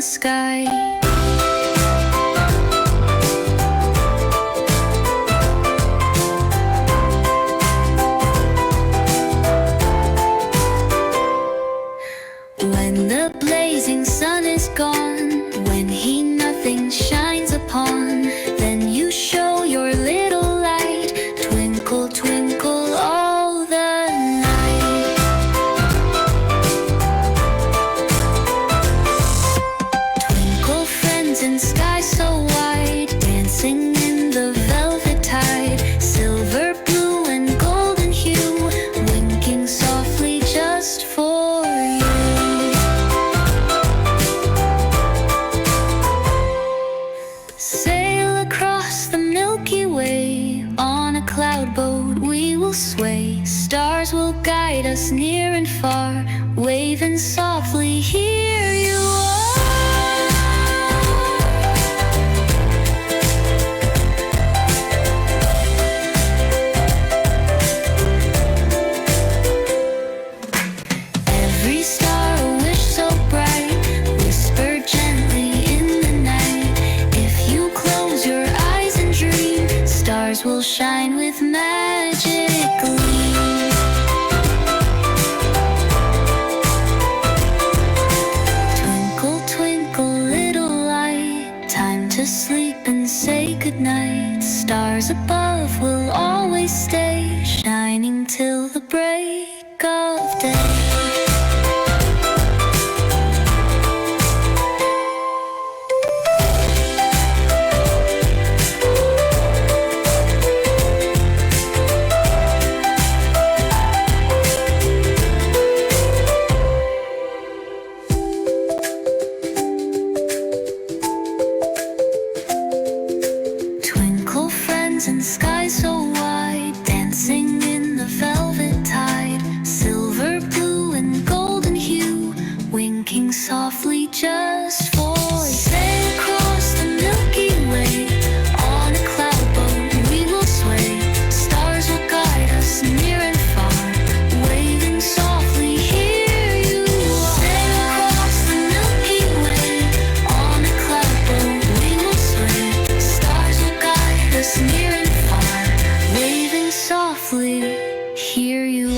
sky. When the blazing sun is gone, when he nothing shines upon, then you show your little light, twinkle, twinkle all the night. Twinkle, friends in sky so wide, dancing in the velvet tide, silver, blue, and golden hue, winking softly just for you. Sail across the Milky Way, on a cloud boat we will sway. Stars will guide us near and far, waving softly, here you are. Every star a wish so bright, whisper gently in the night. If you close your eyes and dream, stars will shine with magic gleam. Twinkle, twinkle, little light, time to sleep and say goodnight. Stars above will always stay, shining till the break of day. Twinkle, friends in sky so wide, dancing in the velvet tide, silver, blue, and golden hue, winking softly just for you. Sail across the Milky Way, on a cloud boat we will sway. Stars will guide us near and far, waving softly, here you are. Sail across the Milky Way, on a cloud boat we will sway. Stars will guide us near and far, waving softly, here you